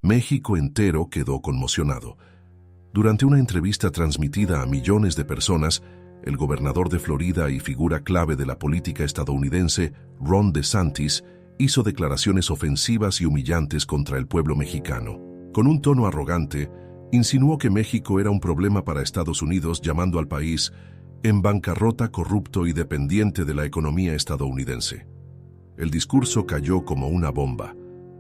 México entero quedó conmocionado. Durante una entrevista transmitida a millones de personas, el gobernador de Florida y figura clave de la política estadounidense, Ron DeSantis, hizo declaraciones ofensivas y humillantes contra el pueblo mexicano. Con un tono arrogante, insinuó que México era un problema para Estados Unidos, llamando al país en bancarrota, corrupto y dependiente de la economía estadounidense. El discurso cayó como una bomba.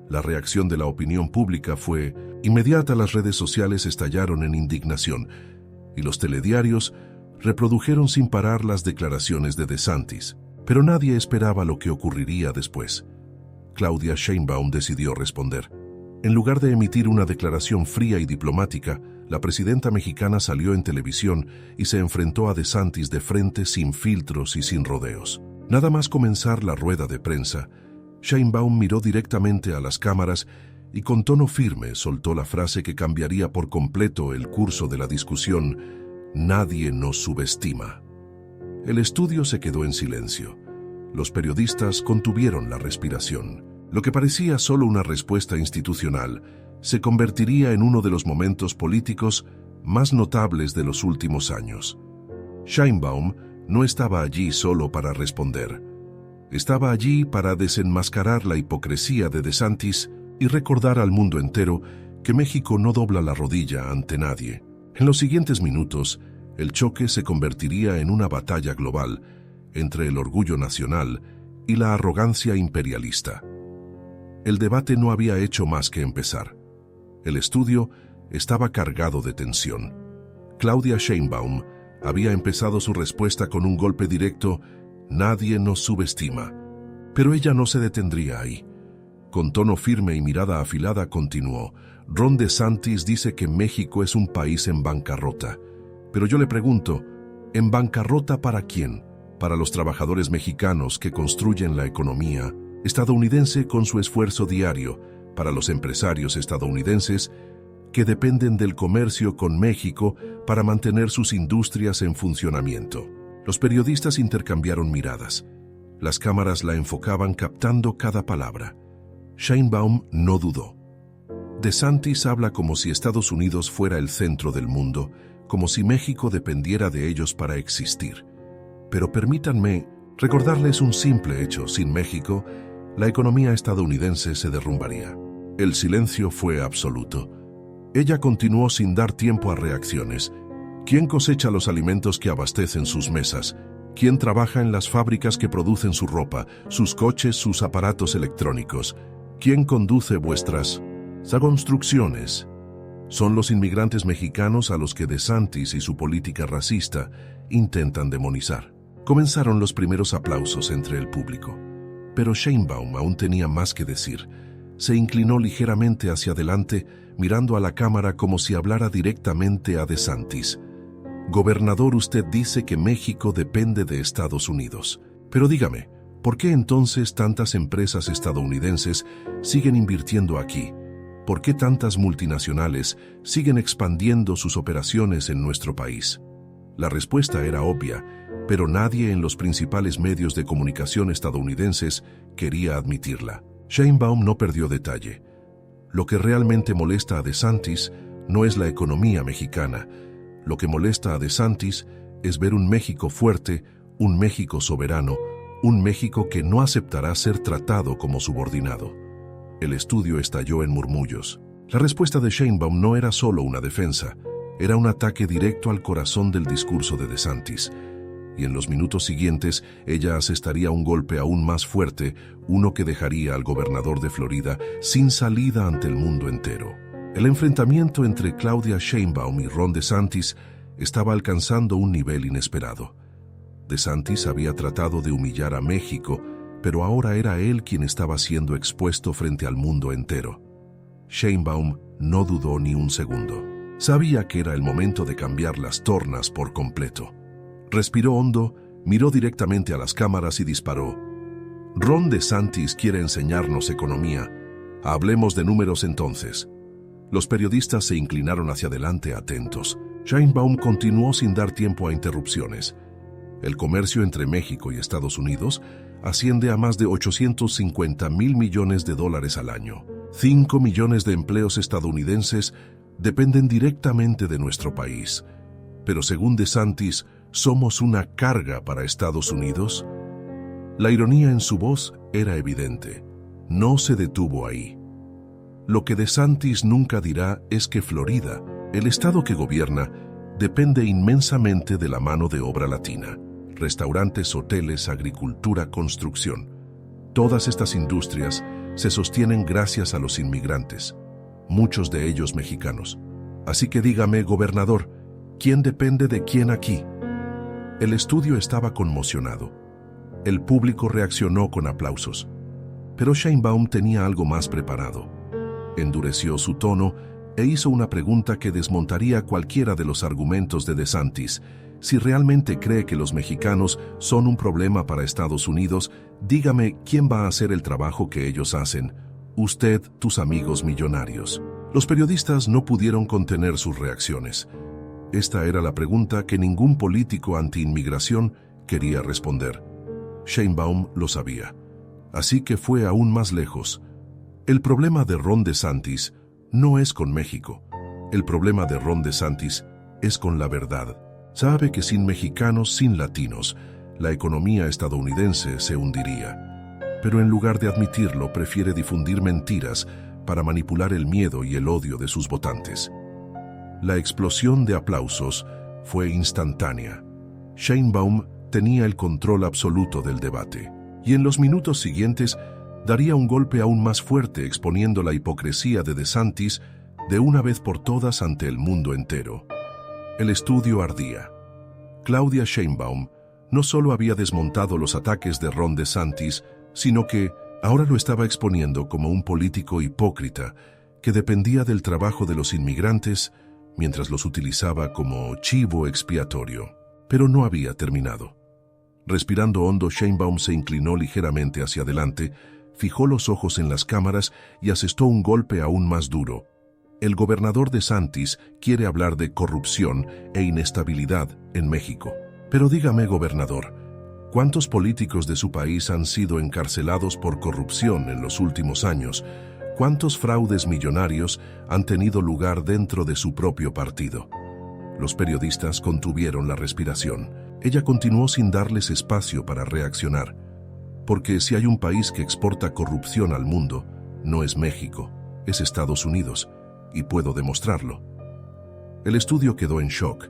La reacción de la opinión pública fue inmediata. Las redes sociales estallaron en indignación y los telediarios reprodujeron sin parar las declaraciones de DeSantis. Pero nadie esperaba lo que ocurriría después. Claudia Sheinbaum decidió responder. En lugar de emitir una declaración fría y diplomática, la presidenta mexicana salió en televisión y se enfrentó a DeSantis de frente, sin filtros y sin rodeos. Nada más comenzar la rueda de prensa, Sheinbaum miró directamente a las cámaras y con tono firme soltó la frase que cambiaría por completo el curso de la discusión: nadie nos subestima. El estudio se quedó en silencio. Los periodistas contuvieron la respiración. Lo que parecía solo una respuesta institucional se convertiría en uno de los momentos políticos más notables de los últimos años. Sheinbaum no estaba allí solo para responder. Estaba allí para desenmascarar la hipocresía de DeSantis y recordar al mundo entero que México no dobla la rodilla ante nadie. En los siguientes minutos, el choque se convertiría en una batalla global entre el orgullo nacional y la arrogancia imperialista. El debate no había hecho más que empezar. El estudio estaba cargado de tensión. Claudia Sheinbaum había empezado su respuesta con un golpe directo: nadie nos subestima. Pero ella no se detendría ahí. Con tono firme y mirada afilada continuó: Ron DeSantis dice que México es un país en bancarrota. Pero yo le pregunto, ¿en bancarrota para quién? Para los trabajadores mexicanos que construyen la economía estadounidense con su esfuerzo diario, para los empresarios estadounidenses que dependen del comercio con México para mantener sus industrias en funcionamiento. Los periodistas intercambiaron miradas. Las cámaras la enfocaban captando cada palabra. Sheinbaum no dudó. DeSantis habla como si Estados Unidos fuera el centro del mundo, como si México dependiera de ellos para existir. Pero permítanme recordarles un simple hecho: sin México, la economía estadounidense se derrumbaría. El silencio fue absoluto. Ella continuó sin dar tiempo a reacciones. ¿Quién cosecha los alimentos que abastecen sus mesas? ¿Quién trabaja en las fábricas que producen su ropa, sus coches, sus aparatos electrónicos? ¿Quién conduce vuestras construcciones? Son los inmigrantes mexicanos a los que DeSantis y su política racista intentan demonizar. Comenzaron los primeros aplausos entre el público. Pero Sheinbaum aún tenía más que decir. Se inclinó ligeramente hacia adelante, mirando a la cámara como si hablara directamente a DeSantis. Gobernador, usted dice que México depende de Estados Unidos. Pero dígame, ¿por qué entonces tantas empresas estadounidenses siguen invirtiendo aquí? ¿Por qué tantas multinacionales siguen expandiendo sus operaciones en nuestro país? La respuesta era obvia, pero nadie en los principales medios de comunicación estadounidenses quería admitirla. Sheinbaum no perdió detalle. Lo que realmente molesta a DeSantis no es la economía mexicana. Lo que molesta a DeSantis es ver un México fuerte, un México soberano, un México que no aceptará ser tratado como subordinado. El estudio estalló en murmullos. La respuesta de Sheinbaum no era solo una defensa, era un ataque directo al corazón del discurso de DeSantis. Y en los minutos siguientes, ella asestaría un golpe aún más fuerte, uno que dejaría al gobernador de Florida sin salida ante el mundo entero. El enfrentamiento entre Claudia Sheinbaum y Ron DeSantis estaba alcanzando un nivel inesperado. DeSantis había tratado de humillar a México, pero ahora era él quien estaba siendo expuesto frente al mundo entero. Sheinbaum no dudó ni un segundo. Sabía que era el momento de cambiar las tornas por completo. Respiró hondo, miró directamente a las cámaras y disparó: Ron DeSantis quiere enseñarnos economía. Hablemos de números entonces. Los periodistas se inclinaron hacia adelante atentos. Sheinbaum continuó sin dar tiempo a interrupciones. El comercio entre México y Estados Unidos asciende a más de 850.000 millones de dólares al año. 5 millones de empleos estadounidenses dependen directamente de nuestro país. Pero según DeSantis, ¿somos una carga para Estados Unidos? La ironía en su voz era evidente. No se detuvo ahí. Lo que DeSantis nunca dirá es que Florida, el estado que gobierna, depende inmensamente de la mano de obra latina. Restaurantes, hoteles, agricultura, construcción. Todas estas industrias se sostienen gracias a los inmigrantes, muchos de ellos mexicanos. Así que dígame, gobernador, ¿quién depende de quién aquí? El estudio estaba conmocionado. El público reaccionó con aplausos. Pero Sheinbaum tenía algo más preparado. Endureció su tono e hizo una pregunta que desmontaría cualquiera de los argumentos de DeSantis. Si realmente cree que los mexicanos son un problema para Estados Unidos, dígame quién va a hacer el trabajo que ellos hacen. Usted, tus amigos millonarios. Los periodistas no pudieron contener sus reacciones. Esta era la pregunta que ningún político anti-inmigración quería responder. Sheinbaum lo sabía. Así que fue aún más lejos. El problema de Ron DeSantis no es con México. El problema de Ron DeSantis es con la verdad. Sabe que sin mexicanos, sin latinos, la economía estadounidense se hundiría. Pero en lugar de admitirlo, prefiere difundir mentiras para manipular el miedo y el odio de sus votantes. La explosión de aplausos fue instantánea. Sheinbaum tenía el control absoluto del debate, y en los minutos siguientes daría un golpe aún más fuerte exponiendo la hipocresía de DeSantis de una vez por todas ante el mundo entero. El estudio ardía. Claudia Sheinbaum no solo había desmontado los ataques de Ron DeSantis, sino que ahora lo estaba exponiendo como un político hipócrita que dependía del trabajo de los inmigrantes mientras los utilizaba como chivo expiatorio. Pero no había terminado. Respirando hondo, Sheinbaum se inclinó ligeramente hacia adelante, fijó los ojos en las cámaras y asestó un golpe aún más duro. El gobernador DeSantis quiere hablar de corrupción e inestabilidad en México. Pero dígame, gobernador, ¿cuántos políticos de su país han sido encarcelados por corrupción en los últimos años? ¿Cuántos fraudes millonarios han tenido lugar dentro de su propio partido? Los periodistas contuvieron la respiración. Ella continuó sin darles espacio para reaccionar. Porque si hay un país que exporta corrupción al mundo, no es México, es Estados Unidos. Y puedo demostrarlo. El estudio quedó en shock.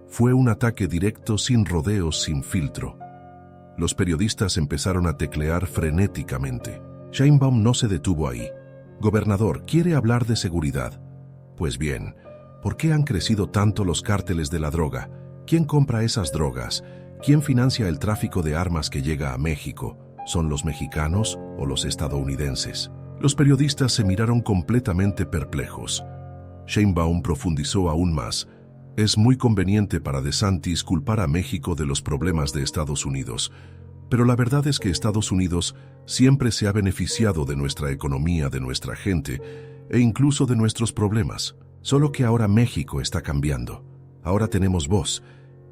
Fue un ataque directo, sin rodeos, sin filtro. Los periodistas empezaron a teclear frenéticamente. Sheinbaum no se detuvo ahí. Gobernador, ¿quiere hablar de seguridad? Pues bien, ¿por qué han crecido tanto los cárteles de la droga? ¿Quién compra esas drogas? ¿Quién financia el tráfico de armas que llega a México? ¿Son los mexicanos o los estadounidenses? Los periodistas se miraron completamente perplejos. Sheinbaum profundizó aún más. Es muy conveniente para DeSantis culpar a México de los problemas de Estados Unidos, pero la verdad es que Estados Unidos siempre se ha beneficiado de nuestra economía, de nuestra gente e incluso de nuestros problemas. Solo que ahora México está cambiando. Ahora tenemos voz,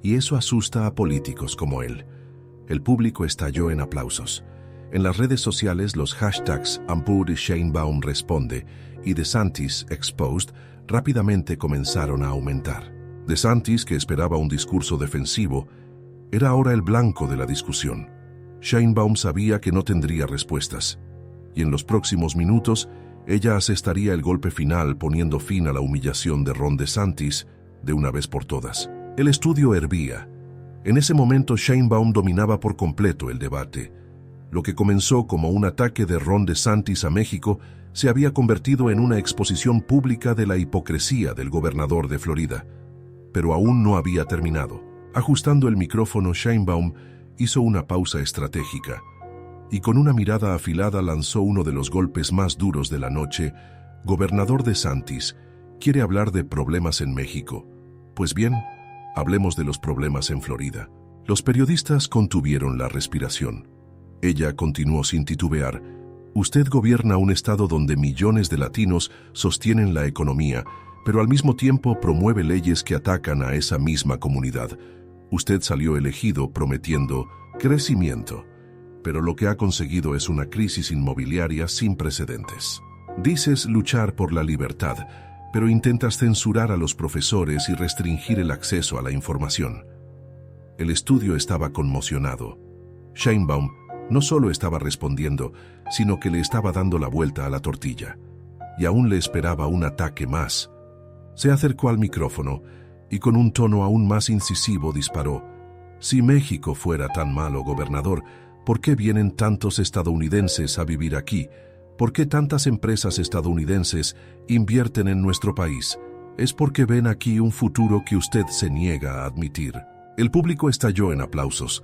y eso asusta a políticos como él. El público estalló en aplausos. En las redes sociales, los hashtags Ampur y Sheinbaum responde y DeSantis exposed rápidamente comenzaron a aumentar. DeSantis, que esperaba un discurso defensivo, era ahora el blanco de la discusión. Sheinbaum sabía que no tendría respuestas, y en los próximos minutos ella asestaría el golpe final poniendo fin a la humillación de Ron DeSantis de una vez por todas. El estudio hervía. En ese momento Sheinbaum dominaba por completo el debate. Lo que comenzó como un ataque de Ron DeSantis a México se había convertido en una exposición pública de la hipocresía del gobernador de Florida. Pero aún no había terminado. Ajustando el micrófono, Sheinbaum hizo una pausa estratégica y con una mirada afilada lanzó uno de los golpes más duros de la noche. Gobernador DeSantis, ¿quiere hablar de problemas en México? Pues bien, hablemos de los problemas en Florida. Los periodistas contuvieron la respiración. Ella continuó sin titubear. Usted gobierna un estado donde millones de latinos sostienen la economía, pero al mismo tiempo promueve leyes que atacan a esa misma comunidad. Usted salió elegido prometiendo crecimiento. pero lo que ha conseguido es una crisis inmobiliaria sin precedentes. Dices luchar por la libertad, pero intentas censurar a los profesores y restringir el acceso a la información. El estudio estaba conmocionado. Sheinbaum no solo estaba respondiendo, sino que le estaba dando la vuelta a la tortilla. Y aún le esperaba un ataque más. Se acercó al micrófono y con un tono aún más incisivo disparó: si México fuera tan malo, gobernador, ¿por qué vienen tantos estadounidenses a vivir aquí? ¿Por qué tantas empresas estadounidenses invierten en nuestro país? Es porque ven aquí un futuro que usted se niega a admitir. El público estalló en aplausos.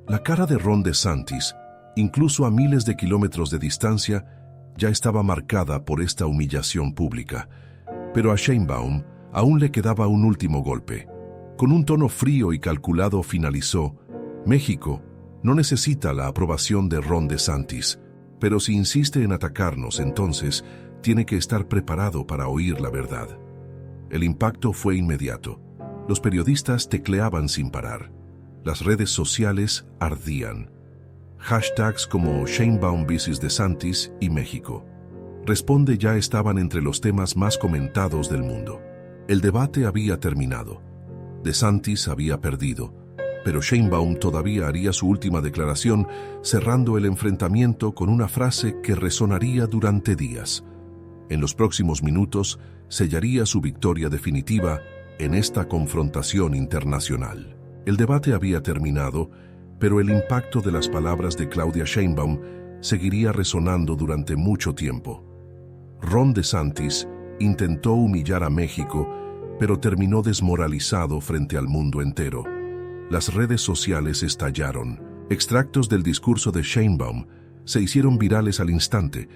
La cara de Ron DeSantis, incluso a miles de kilómetros de distancia, ya estaba marcada por esta humillación pública. Pero a Sheinbaum aún le quedaba un último golpe. Con un tono frío y calculado finalizó: México no necesita la aprobación de Ron DeSantis, pero si insiste en atacarnos, entonces tiene que estar preparado para oír la verdad. El impacto fue inmediato. Los periodistas tecleaban sin parar. Las redes sociales ardían. Hashtags como Sheinbaum vs DeSantis y México Responde ya estaban entre los temas más comentados del mundo. El debate había terminado. DeSantis había perdido, pero Sheinbaum todavía haría su última declaración, cerrando el enfrentamiento con una frase que resonaría durante días. En los próximos minutos sellaría su victoria definitiva en esta confrontación internacional. El debate había terminado, pero el impacto de las palabras de Claudia Sheinbaum seguiría resonando durante mucho tiempo. Ron DeSantis intentó humillar a México, pero terminó desmoralizado frente al mundo entero. Las redes sociales estallaron. Extractos del discurso de Sheinbaum se hicieron virales al instante,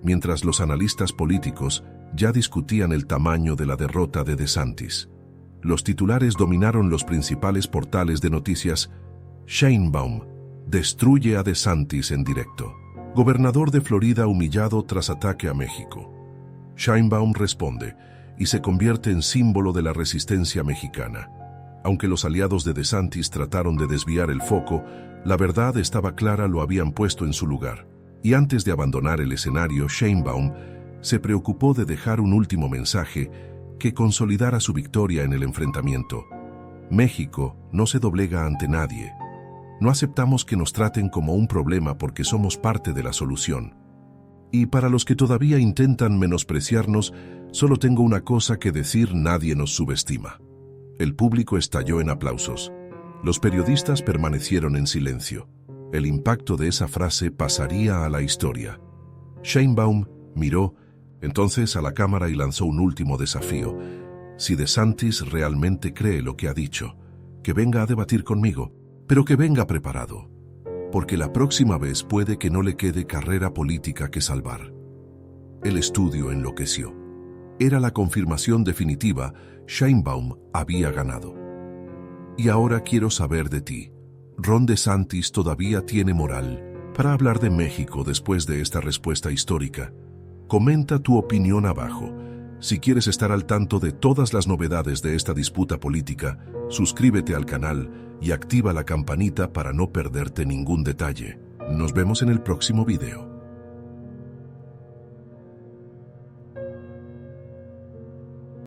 mientras los analistas políticos ya discutían el tamaño de la derrota de DeSantis. Los titulares dominaron los principales portales de noticias. Sheinbaum destruye a DeSantis en directo. Gobernador de Florida humillado tras ataque a México. Sheinbaum responde y se convierte en símbolo de la resistencia mexicana. Aunque los aliados de DeSantis trataron de desviar el foco, la verdad estaba clara, lo habían puesto en su lugar. Y antes de abandonar el escenario, Sheinbaum se preocupó de dejar un último mensaje que consolidara su victoria en el enfrentamiento. México no se doblega ante nadie. No aceptamos que nos traten como un problema porque somos parte de la solución. Y para los que todavía intentan menospreciarnos, solo tengo una cosa que decir: nadie nos subestima. El público estalló en aplausos. Los periodistas permanecieron en silencio. El impacto de esa frase pasaría a la historia. Sheinbaum miró entonces a la cámara y lanzó un último desafío. Si DeSantis realmente cree lo que ha dicho, que venga a debatir conmigo, pero que venga preparado, porque la próxima vez puede que no le quede carrera política que salvar. El estudio enloqueció. Era la confirmación definitiva: Sheinbaum había ganado. Y ahora quiero saber de ti. ¿Ron DeSantis todavía tiene moral para hablar de México después de esta respuesta histórica? Comenta tu opinión abajo. Si quieres estar al tanto de todas las novedades de esta disputa política, suscríbete al canal y activa la campanita para no perderte ningún detalle. Nos vemos en el próximo video.